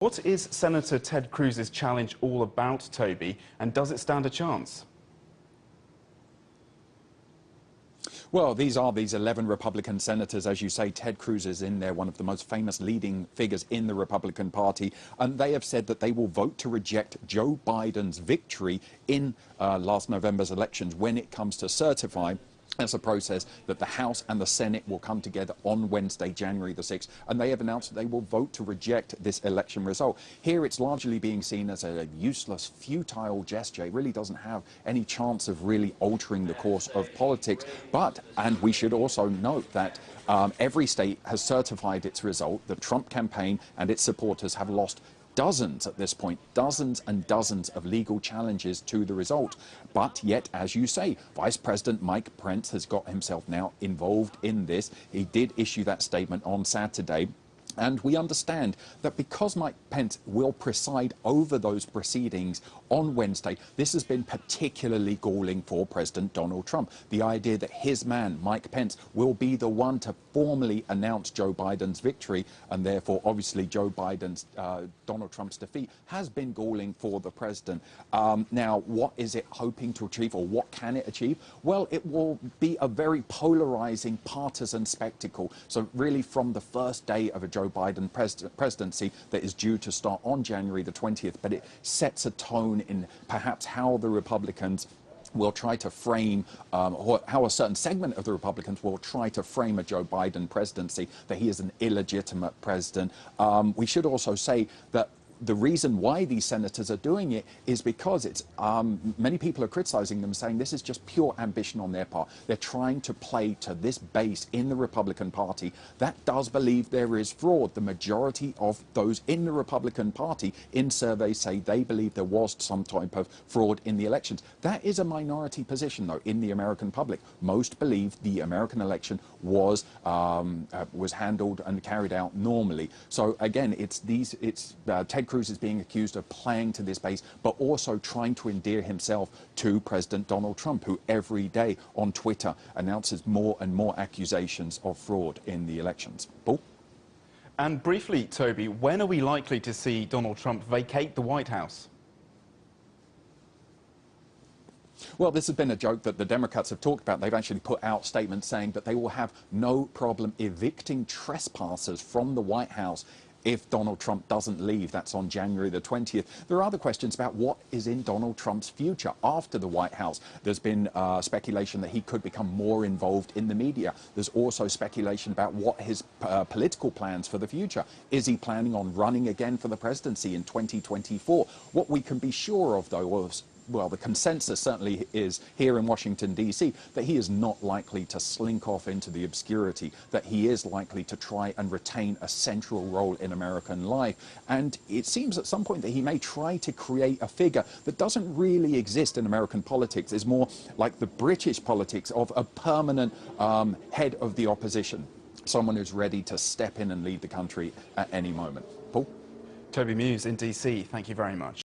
What is Senator Ted Cruz's challenge all about, Toby, and does it stand a chance? Well, these 11 Republican senators, as you say. Ted Cruz is in there, one of the most famous leading figures in the Republican Party, and they have said that they will vote to reject Joe Biden's victory in last November's elections when it comes to certify as a process that the House and the Senate will come together on Wednesday, January the 6th, and they have announced that they will vote to reject this election result. Here it's largely being seen as a useless, futile gesture. It really doesn't have any chance of really altering the course of politics. And we should also note that every state has certified its result. The Trump campaign and its supporters have lost dozens at this point, dozens and dozens of legal challenges to the result. But yet, as you say, Vice President Mike Pence has got himself now involved in this. He did issue that statement on Saturday. And we understand that because Mike Pence will preside over those proceedings on Wednesday, this has been particularly galling for President Donald Trump. The idea that his man, Mike Pence, will be the one to formally announce Joe Biden's victory, and therefore, obviously, Donald Trump's defeat, has been galling for the president. Now, what is it hoping to achieve, or what can it achieve? Well, it will be a very polarizing partisan spectacle. So really, from the first day of a Joe Biden presidency that is due to start on January the 20th, but it sets a tone in perhaps how the Republicans will try to frame, or how a certain segment of the Republicans will try to frame a Joe Biden presidency, that he is an illegitimate president. We should also say that the reason why these senators are doing it is because it's many people are criticizing them, saying this is just pure ambition on their part. They're trying to play to this base in the Republican Party that does believe there is fraud. The majority of those in the Republican Party in surveys say they believe there was some type of fraud in the elections. That is a minority position, though, in the American public. Most believe the American election was handled and carried out normally. So again, Ted Cruz is being accused of playing to this base, but also trying to endear himself to President Donald Trump, who every day on Twitter announces more and more accusations of fraud in the elections. Paul? And briefly, Toby, when are we likely to see Donald Trump vacate the White House? Well, this has been a joke that the Democrats have talked about. They've actually put out statements saying that they will have no problem evicting trespassers from the White House if Donald Trump doesn't leave. That's on January the 20th. There are other questions about what is in Donald Trump's future after the White House. There's been speculation that he could become more involved in the media. There's also speculation about what his political plans for the future. Is he planning on running again for the presidency in 2024? What we can be sure of, though, was, well, the consensus certainly is here in Washington, D.C., that he is not likely to slink off into the obscurity, that he is likely to try and retain a central role in American life. And it seems at some point that he may try to create a figure that doesn't really exist in American politics. It's more like the British politics of a permanent head of the opposition, someone who's ready to step in and lead the country at any moment. Paul? Toby Muse in D.C., thank you very much.